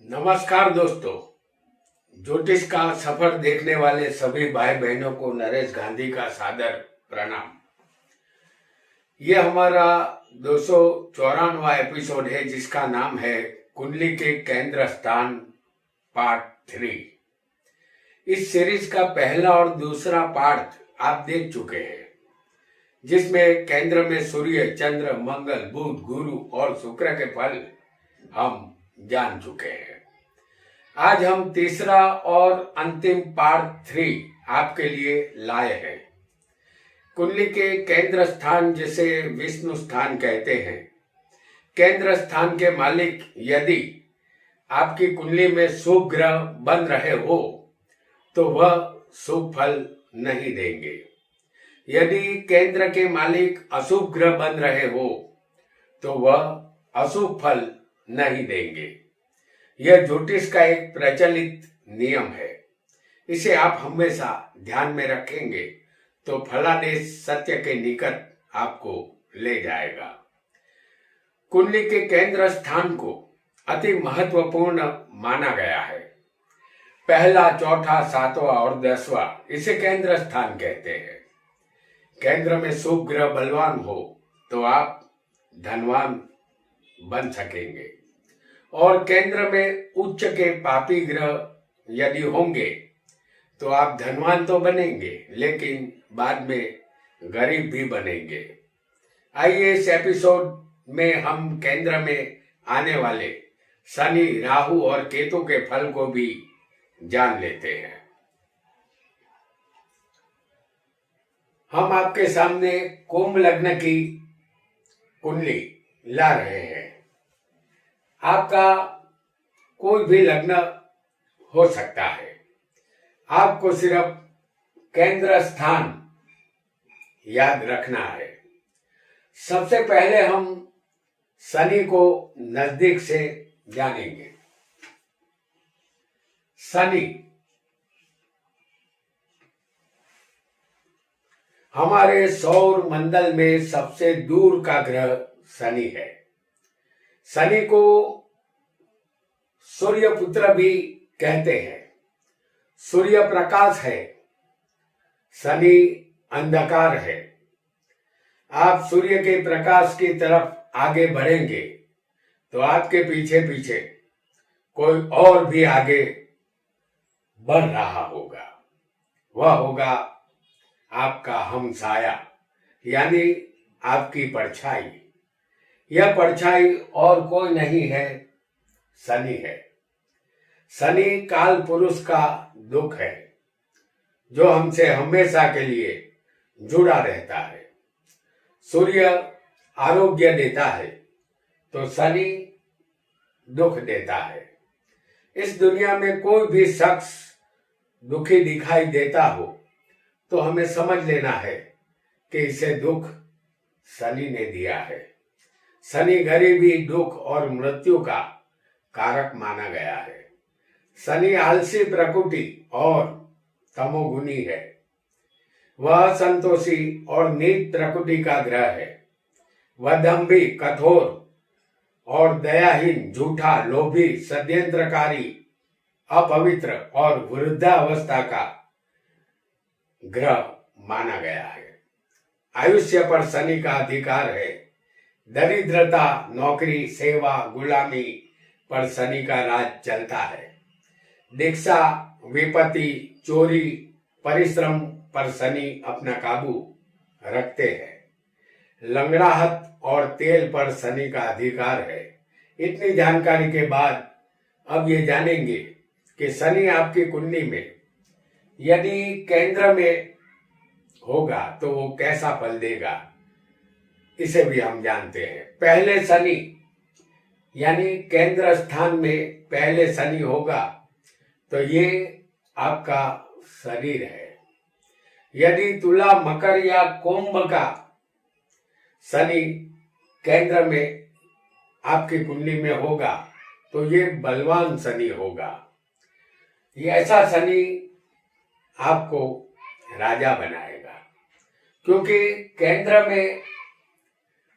नमस्कार दोस्तों। ज्योतिष का सफर देखने वाले सभी भाई बहनों को नरेश गांधी का सादर प्रणाम। ये हमारा 294वां एपिसोड है जिसका नाम है कुंडली के केंद्र स्थान पार्ट 3। इस सीरीज का पहला और दूसरा पार्ट आप देख चुके हैं जिसमें केंद्र में सूर्य, चंद्र, मंगल, बुध, गुरु और शुक्र के फल हम जान चुके हैं। आज हम तीसरा और अंतिम पार्ट 3 आपके लिए लाए हैं। कुंडली के केंद्र स्थान जिसे विष्णु स्थान कहते हैं। केंद्र स्थान के मालिक यदि आपकी कुंडली में शुभ ग्रह बन रहे हो तो वह शुभ फल नहीं देंगे। यदि केंद्र के मालिक अशुभ ग्रह बन रहे हो तो वह अशुभ फल नहीं देंगे। यह ज्योतिष का एक प्रचलित नियम है। इसे आप हमेशा ध्यान में रखेंगे तो फलादेश सत्य के निकट आपको ले जाएगा। कुंडली के केंद्र स्थान को अति महत्वपूर्ण माना गया है। पहला, चौथा, सातवां और 10वां इसे केंद्र स्थान कहते हैं। केंद्र में शुभ ग्रह बलवान हो तो आप धनवान बन सकेंगे और केंद्र में उच्च के पापी ग्रह यदि होंगे तो आप धनवान तो बनेंगे लेकिन बाद में गरीब भी बनेंगे। आइए इस एपिसोड में हम केंद्र में आने वाले शनि, राहु और केतु के फल को भी जान लेते हैं। हम आपके सामने कुंभ लग्न की कुंडली ला रहे हैं। आपका कोई भी लग्न हो सकता है। आपको सिर्फ केंद्र स्थान याद रखना है। सबसे पहले हम शनि को नजदीक से जानेंगे। शनि हमारे सौर मंडल में सबसे दूर का ग्रह शनि है। शनि को सूर्य पुत्र भी कहते हैं। सूर्य प्रकाश है, शनि अंधकार है। आप सूर्य के प्रकाश की तरफ आगे बढ़ेंगे तो आपके पीछे पीछे कोई और भी आगे बढ़ रहा होगा। वह होगा आपका हमसाया यानी आपकी परछाई। यह परछाई और कोई नहीं है, शनि है। शनि काल पुरुष का दुख है जो हमसे हमेशा के लिए जुड़ा रहता है। सूर्य आरोग्य देता है तो शनि दुख देता है। इस दुनिया में कोई भी शख्स दुखी दिखाई देता हो तो हमें समझ लेना है कि इसे दुख शनि ने दिया है। शनि गरीबी, दुख और मृत्यु का कारक माना गया है। शनि आलसी प्रकृति और तमोगुणी है। वह संतोषी और नीच प्रकृति का ग्रह है। वह दंभी, कठोर और दयाहीन, झूठा, लोभी, षड्यंत्रकारी, अपवित्र और वृद्धावस्था का ग्रह माना गया है। आयुष्य पर शनि का अधिकार है। दरिद्रता, नौकरी, सेवा, गुलामी पर शनि का राज चलता है। दीक्षा, विपत्ति, चोरी, परिश्रम पर शनि अपना काबू रखते हैं। लंगड़ाहट और तेल पर शनि का अधिकार है। इतनी जानकारी के बाद अब ये जानेंगे कि शनि आपकी कुंडली में यदि केंद्र में होगा तो वो कैसा फल देगा, इसे भी हम जानते हैं। पहले शनि यानी केंद्र स्थान में पहले शनि होगा तो ये आपका शरीर है। यदि तुला, मकर या कुंभ का शनि केंद्र में आपकी कुंडली में होगा तो ये बलवान शनि होगा। ये ऐसा शनि आपको राजा बनाएगा क्योंकि केंद्र में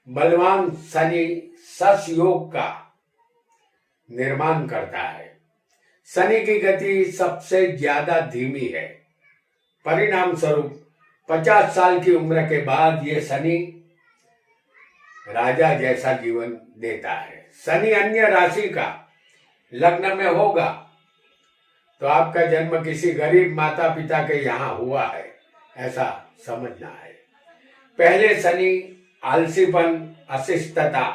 बलवान शनि सस योग का निर्माण करता है। शनि की गति सबसे ज्यादा धीमी है। परिणाम स्वरूप 50 साल की उम्र के बाद ये शनि राजा जैसा जीवन देता है। शनि अन्य राशि का लग्न में होगा तो आपका जन्म किसी गरीब माता पिता के यहाँ हुआ है, ऐसा समझना है। पहले शनि आलसीपन, अशिष्टता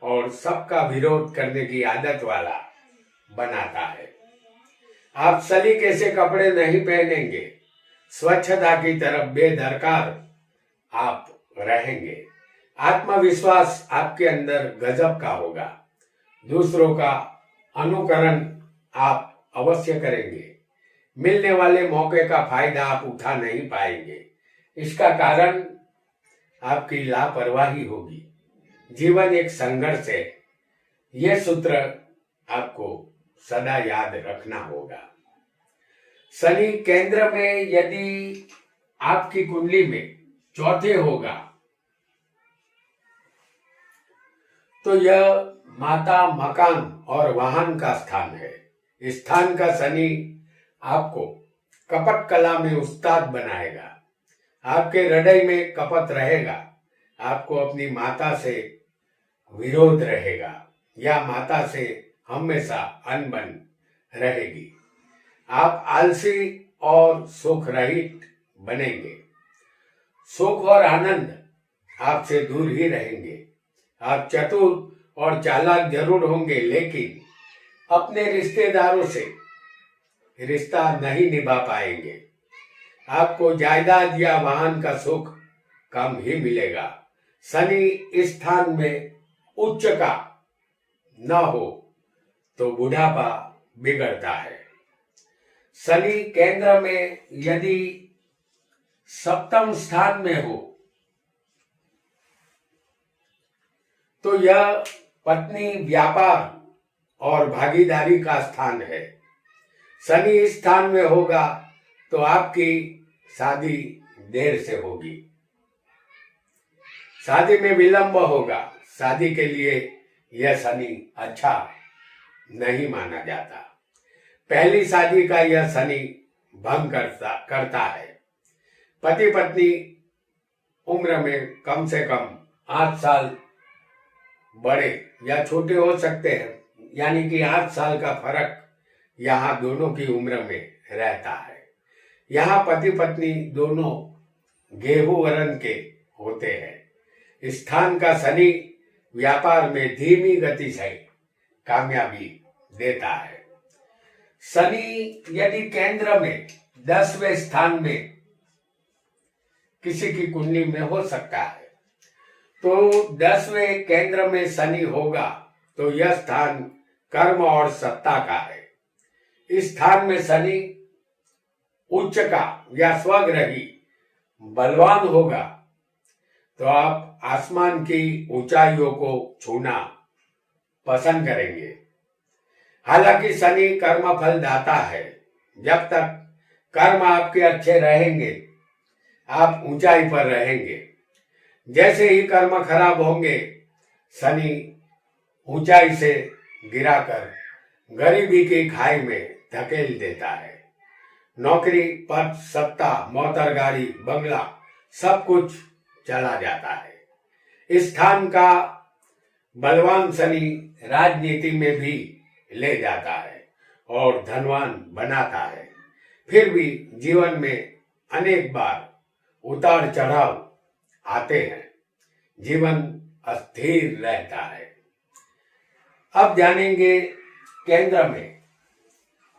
और सबका विरोध करने की आदत वाला बनाता है। आप सलीके से कपड़े नहीं पहनेंगे, स्वच्छता की तरफ बेदरकार आप रहेंगे। आत्मविश्वास आपके अंदर गजब का होगा। दूसरों का अनुकरण आप अवश्य करेंगे। मिलने वाले मौके का फायदा आप उठा नहीं पाएंगे। इसका कारण आपकी लापरवाही होगी। जीवन एक संघर्ष है। यह सूत्र आपको सदा याद रखना होगा। शनि केंद्र में यदि आपकी कुंडली में चौथे होगा तो यह माता, मकान और वाहन का स्थान है। इस स्थान का शनि आपको कपट कला में उस्ताद बनाएगा। आपके हृदय में कपट रहेगा। आपको अपनी माता से विरोध रहेगा या माता से हमेशा अनबन रहेगी। आप आलसी और सुख रहित बनेंगे। सुख और आनंद आपसे दूर ही रहेंगे। आप चतुर और चालाक जरूर होंगे, लेकिन अपने रिश्तेदारों से रिश्ता नहीं निभा पाएंगे। आपको जायदाद या वाहन का सुख कम ही मिलेगा। शनि इस स्थान में उच्च का न हो तो बुढ़ापा बिगड़ता है। शनि केंद्र में यदि सप्तम स्थान में हो तो यह पत्नी, व्यापार और भागीदारी का स्थान है। शनि इस स्थान में होगा तो आपकी शादी देर से होगी। शादी में विलंब होगा। शादी के लिए यह शनि अच्छा नहीं माना जाता। पहली शादी का यह शनि भंग करता है। पति पत्नी उम्र में कम से कम 8 साल बड़े या छोटे हो सकते हैं, यानी कि 8 साल का फर्क यहाँ दोनों की उम्र में रहता है। यहाँ पति पत्नी दोनों गेहूं वर्ण के होते हैं। स्थान का शनि व्यापार में धीमी गति से कामयाबी देता है। शनि यदि केंद्र में 10वें स्थान में किसी की कुंडली में हो सकता है तो 10वें केंद्र में शनि होगा तो यह स्थान कर्म और सत्ता का है। इस स्थान में शनि उच्च का या स्वग्रही बलवान होगा तो आप आसमान की ऊंचाइयों को छूना पसंद करेंगे। हालांकि शनि कर्म फल दाता है। जब तक कर्म आपके अच्छे रहेंगे आप ऊंचाई पर रहेंगे। जैसे ही कर्म खराब होंगे शनि ऊंचाई से गिराकर गरीबी की खाई में धकेल देता है। नौकरी, पद, सत्ता, मोटर गाड़ी, बंगला सब कुछ चला जाता है। इस स्थान का बलवान शनि राजनीति में भी ले जाता है और धनवान बनाता है। फिर भी जीवन में अनेक बार उतार चढ़ाव आते हैं। जीवन अस्थिर रहता है। अब जानेंगे केंद्र में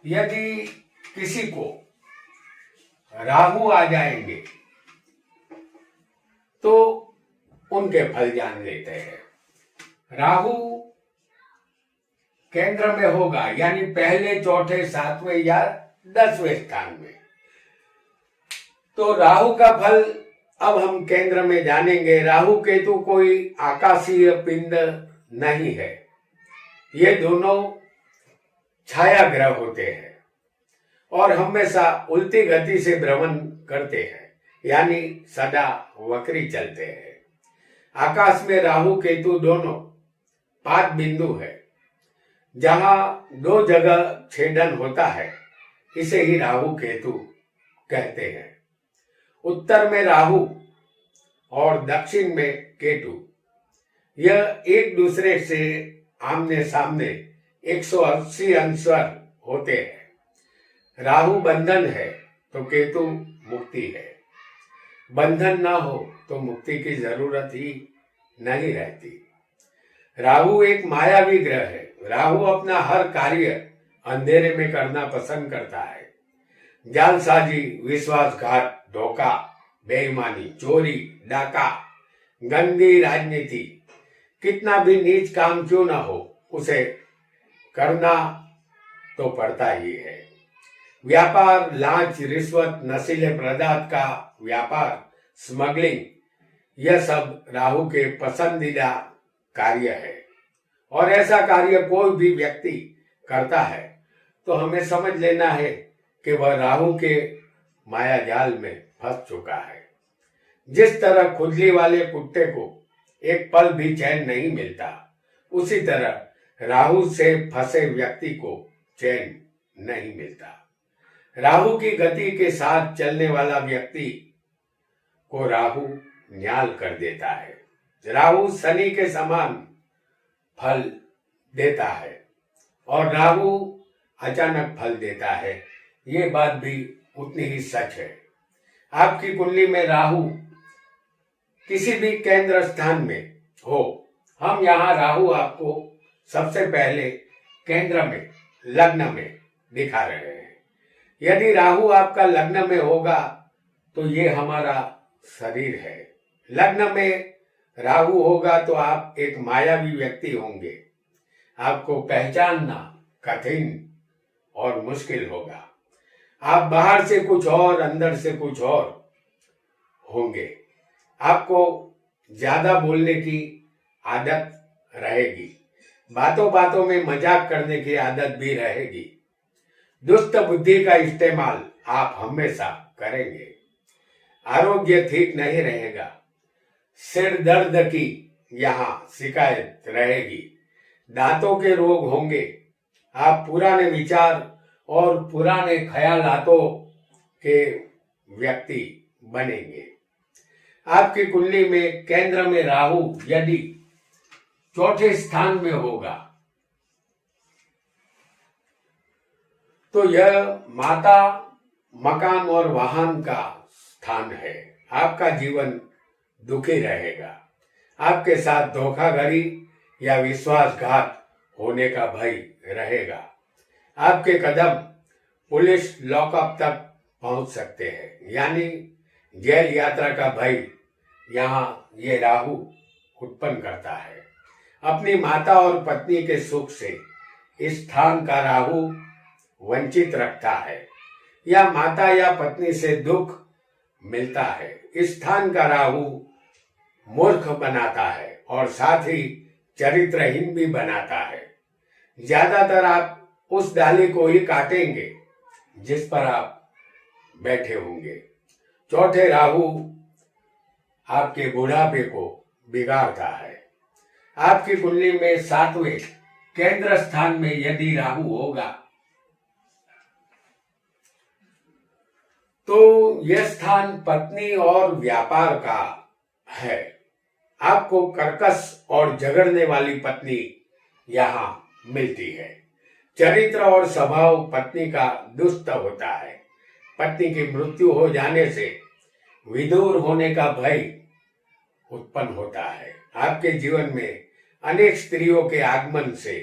यदि किसी को राहु आ जाएंगे तो उनके फल जान लेते हैं। राहु केंद्र में होगा यानी पहले, चौथे, 7वें या 10वें स्थान में, तो राहु का फल अब हम केंद्र में जानेंगे। राहु केतु कोई आकाशीय पिंड नहीं है। ये दोनों छाया ग्रह होते हैं और हमेशा उल्टी गति से भ्रमण करते हैं, यानी सदा वक्री चलते हैं। आकाश में राहु केतु दोनों पाद बिंदु है। जहां दो जगह छेदन होता है, इसे ही राहु केतु कहते हैं। उत्तर में राहु और दक्षिण में केतु, यह एक दूसरे से आमने सामने 180 अंश होते हैं। राहु बंधन है तो केतु मुक्ति है। बंधन ना हो तो मुक्ति की जरूरत ही नहीं रहती। राहु एक मायावी ग्रह है। राहु अपना हर कार्य अंधेरे में करना पसंद करता है। जालसाजी, विश्वासघात, धोखा, बेईमानी, चोरी, डाका, गंदी राजनीति, कितना भी नीच काम क्यों ना हो, उसे करना तो पड़ता ही है। व्यापार, लांच, रिश्वत, नशीले पदार्थ का व्यापार, स्मगलिंग, यह सब राहु के पसंदीदा कार्य है। और ऐसा कार्य कोई भी व्यक्ति करता है तो हमें समझ लेना है कि वह राहु के माया जाल में फंस चुका है। जिस तरह खुजली वाले कुत्ते को एक पल भी चैन नहीं मिलता, उसी तरह राहु से फंसे व्यक्ति को चैन नहीं मिलता। राहु की गति के साथ चलने वाला व्यक्ति को राहु न्याल कर देता है। राहु शनि के समान फल देता है और राहु अचानक फल देता है, ये बात भी उतनी ही सच है। आपकी कुंडली में राहु किसी भी केंद्र स्थान में हो, हम यहाँ राहु आपको सबसे पहले केंद्र में, लग्न में दिखा रहे हैं। यदि राहु आपका लग्न में होगा तो ये हमारा शरीर है। लग्न में राहु होगा तो आप एक मायावी व्यक्ति होंगे। आपको पहचानना कठिन और मुश्किल होगा। आप बाहर से कुछ और, अंदर से कुछ और होंगे। आपको ज्यादा बोलने की आदत रहेगी। बातों बातों में मजाक करने की आदत भी रहेगी। दुष्ट बुद्धि का इस्तेमाल आप हमेशा करेंगे। आरोग्य ठीक नहीं रहेगा। सिर दर्द की यहाँ शिकायत रहेगी। दांतों के रोग होंगे। आप पुराने विचार और पुराने ख्यालातों के व्यक्ति बनेंगे। आपकी कुंडली में केंद्र में राहु यदि चौथे स्थान में होगा तो यह माता, मकान और वाहन का स्थान है। आपका जीवन दुखी रहेगा। आपके साथ धोखाधड़ी या विश्वासघात होने का भय रहेगा। आपके कदम पुलिस लॉकअप तक पहुंच सकते हैं, यानी जेल यात्रा का भय यहाँ ये राहु उत्पन्न करता है। अपनी माता और पत्नी के सुख से इस स्थान का राहु वंचित रखता है या माता या पत्नी से दुख मिलता है। इस स्थान का राहु मूर्ख बनाता है और साथ ही चरित्रहीन भी बनाता है। ज्यादातर आप उस डाली को ही काटेंगे जिस पर आप बैठे होंगे। चौथे राहु आपके बुढ़ापे को बिगाड़ता है। आपकी कुंडली में 7वें केंद्र स्थान में यदि राहु होगा तो यह स्थान पत्नी और व्यापार का है। आपको कर्कश और झगड़ने वाली पत्नी यहाँ मिलती है। चरित्र और स्वभाव पत्नी का दुष्ट होता है। पत्नी की मृत्यु हो जाने से विदूर होने का भय उत्पन्न होता है। आपके जीवन में अनेक स्त्रियों के आगमन से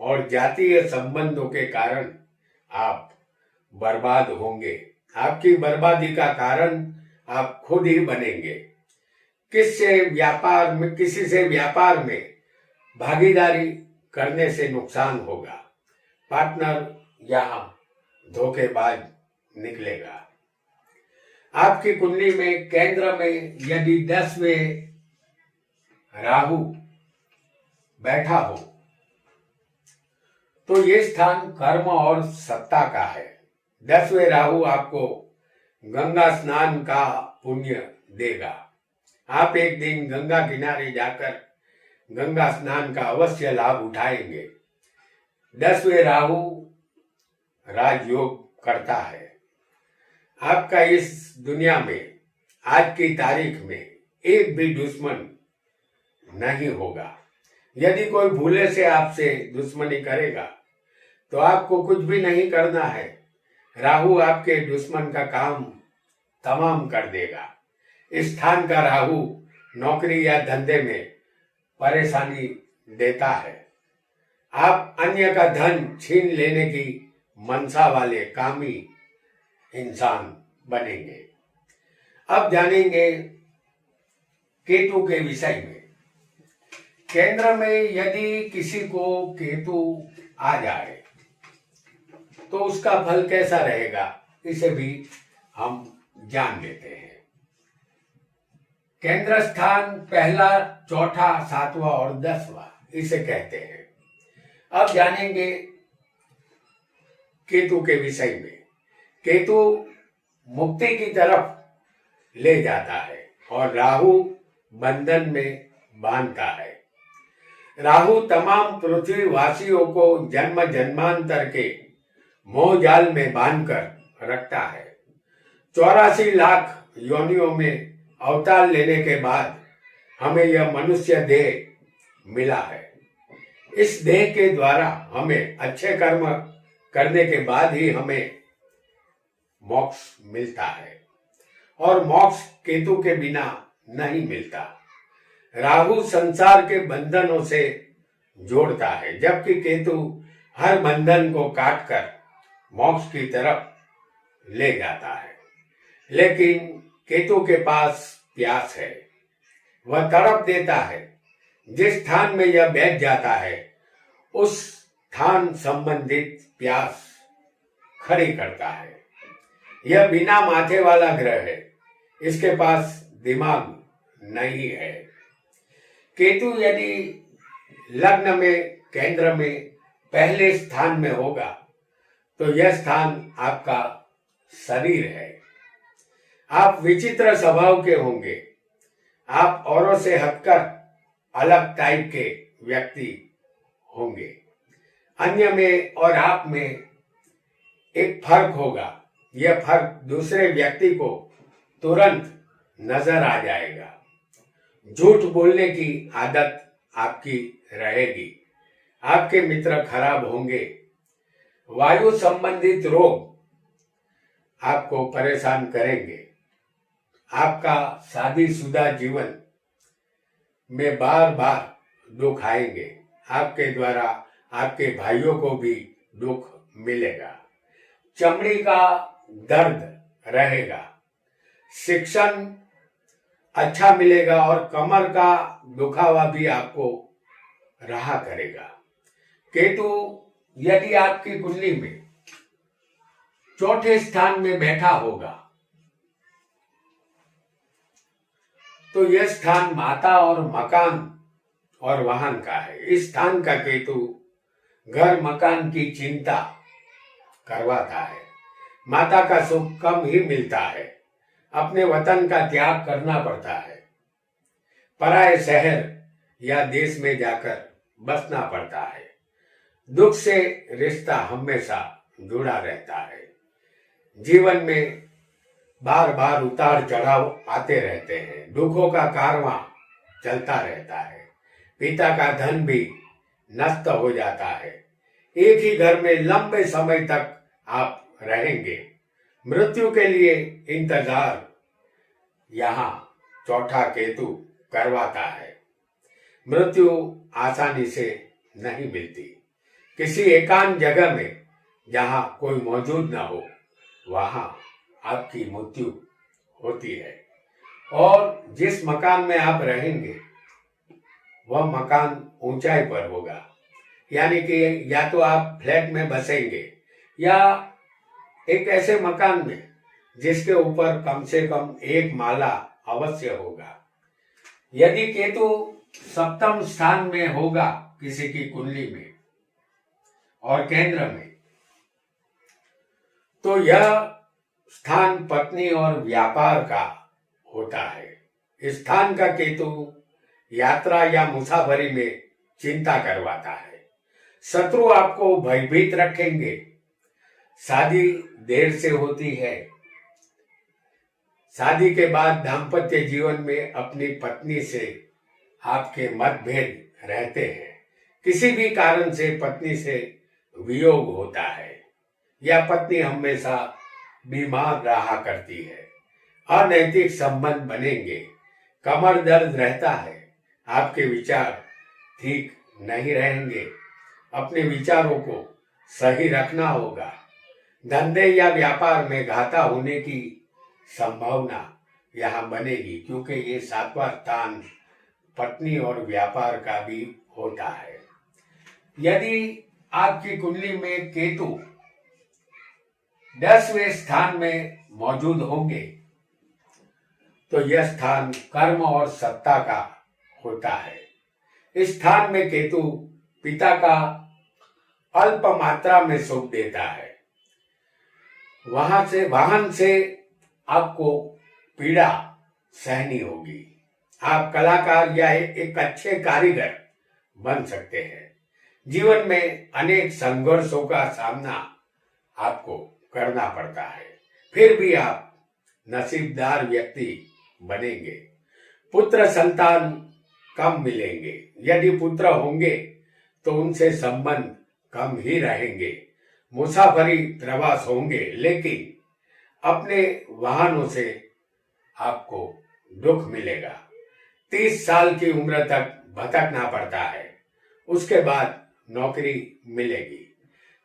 और जातीय संबंधों के कारण आप बर्बाद होंगे। आपकी बर्बादी का कारण आप खुद ही बनेंगे। किसी से व्यापार में भागीदारी करने से नुकसान होगा। पार्टनर यहाँ धोखेबाज निकलेगा। आपकी कुंडली में केंद्र में यदि 10वें राहु बैठा हो तो ये स्थान कर्म और सत्ता का है। 10वें राहु आपको गंगा स्नान का पुण्य देगा। आप एक दिन गंगा किनारे जाकर गंगा स्नान का अवश्य लाभ उठाएंगे। 10वें राहु राजयोग करता है। आपका इस दुनिया में आज की तारीख में एक भी दुश्मन नहीं होगा। यदि कोई भूले से आपसे दुश्मनी करेगा तो आपको कुछ भी नहीं करना है, राहु आपके दुश्मन का काम तमाम कर देगा। इस स्थान का राहु नौकरी या धंधे में परेशानी देता है। आप अन्य का धन छीन लेने की मनसा वाले कामी इंसान बनेंगे। अब जानेंगे केतु के विषय में। केंद्र में यदि किसी को केतु आ जाए तो उसका फल कैसा रहेगा, इसे भी हम जान लेते हैं। केंद्र स्थान पहला, चौथा, 7वां और 10वां इसे कहते हैं। अब जानेंगे केतु के विषय में। केतु मुक्ति की तरफ ले जाता है और राहु बंधन में बांधता है। राहु तमाम पृथ्वीवासियों को जन्म जन्मांतर के मोह जाल में बांधकर रखता है। 84 लाख योनियों में अवतार लेने के बाद हमें यह मनुष्य देह मिला है। इस देह के द्वारा हमें अच्छे कर्म करने के बाद ही हमें मोक्ष मिलता है और मोक्ष केतु के बिना नहीं मिलता। राहु संसार के बंधनों से जोड़ता है, जबकि केतु हर बंधन को काटकर मोक्ष की तरफ ले जाता है। लेकिन केतु के पास प्यास है, वह तड़प देता है। जिस स्थान में यह बैठ जाता है उस स्थान संबंधित प्यास खड़ी करता है। यह बिना माथे वाला ग्रह है, इसके पास दिमाग नहीं है। केतु यदि लग्न में केंद्र में पहले स्थान में होगा तो यह स्थान आपका शरीर है। आप विचित्र स्वभाव के होंगे। आप औरों से हटकर अलग टाइप के व्यक्ति होंगे। अन्य में और आप में एक फर्क होगा। यह फर्क दूसरे व्यक्ति को तुरंत नजर आ जाएगा। झूठ बोलने की आदत आपकी रहेगी। आपके मित्र खराब होंगे। वायु संबंधित रोग आपको परेशान करेंगे। आपका शादीशुदा जीवन में बार बार दुख आएंगे। आपके द्वारा आपके भाइयों को भी दुख मिलेगा। चमड़ी का दर्द रहेगा। शिक्षण अच्छा मिलेगा और कमर का दुखावा भी आपको रहा करेगा। केतु यदि आपकी कुंडली में चौथे स्थान में बैठा होगा तो यह स्थान माता और मकान और वाहन का है। इस स्थान का केतु घर मकान की चिंता करवाता है। माता का सुख कम ही मिलता है। अपने वतन का त्याग करना पड़ता है। पराये शहर या देश में जाकर बसना पड़ता है। दुख से रिश्ता हमेशा जुड़ा रहता है। जीवन में बार बार उतार चढ़ाव आते रहते हैं। दुखों का कारवां चलता रहता है। पिता का धन भी नष्ट हो जाता है। एक ही घर में लंबे समय तक आप रहेंगे। मृत्यु के लिए इंतजार यहाँ चौथा केतु करवाता है। मृत्यु आसानी से नहीं मिलती। किसी एकांत जगह में जहाँ कोई मौजूद न हो वहाँ आपकी मृत्यु होती है। और जिस मकान में आप रहेंगे वह मकान ऊंचाई पर होगा। यानी कि या तो आप फ्लैट में बसेंगे या एक ऐसे मकान में जिसके ऊपर कम से कम एक माला अवश्य होगा। यदि केतु सप्तम स्थान में होगा किसी की कुंडली में और केंद्र में, तो यह स्थान पत्नी और व्यापार का होता है। इस स्थान का केतु यात्रा या मुसाफरी में चिंता करवाता है। शत्रु आपको भयभीत रखेंगे। शादी देर से होती है। शादी के बाद दाम्पत्य जीवन में अपनी पत्नी से आपके मतभेद रहते हैं। किसी भी कारण से पत्नी से वियोग होता है या पत्नी हमेशा बीमार रहा करती है। अनैतिक संबंध बनेंगे। कमर दर्द रहता है। आपके विचार ठीक नहीं रहेंगे। अपने विचारों को सही रखना होगा। धंधे या व्यापार में घाटा होने की संभावना यहाँ बनेगी, क्योंकि ये 7वां स्थान पत्नी और व्यापार का भी होता है। यदि आपकी कुंडली में केतु 10वें स्थान में मौजूद होंगे तो यह स्थान कर्म और सत्ता का होता है। इस स्थान में केतु पिता का अल्प मात्रा में सुख देता है। वाहन से आपको पीड़ा सहनी होगी। आप कलाकार या एक अच्छे कारीगर बन सकते हैं। जीवन में अनेक संघर्षों का सामना आपको करना पड़ता है, फिर भी आप नसीबदार व्यक्ति बनेंगे। पुत्र संतान कम मिलेंगे। यदि पुत्र होंगे तो उनसे संबंध कम ही रहेंगे। मुसाफरी प्रवास होंगे, लेकिन अपने वाहनों से आपको दुख मिलेगा। 30 साल की उम्र तक भटकना पड़ता है, उसके बाद नौकरी मिलेगी।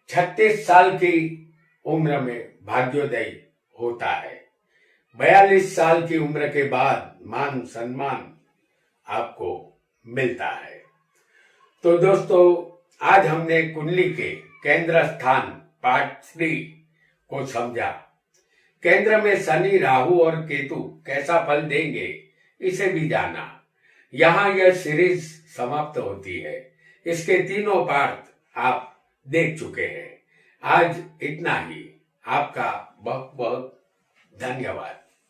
36 साल की उम्र में भाग्योदय होता है। 42 साल की उम्र के बाद मान सम्मान आपको मिलता है। तो दोस्तों, आज हमने कुंडली के केंद्र स्थान पार्ट 3 को समझा। केंद्र में शनि, राहु और केतु कैसा फल देंगे इसे भी जाना। यहाँ यह सीरीज समाप्त होती है। इसके तीनों पार्ट आप देख चुके हैं। आज इतना ही। आपका बहुत बहुत धन्यवाद।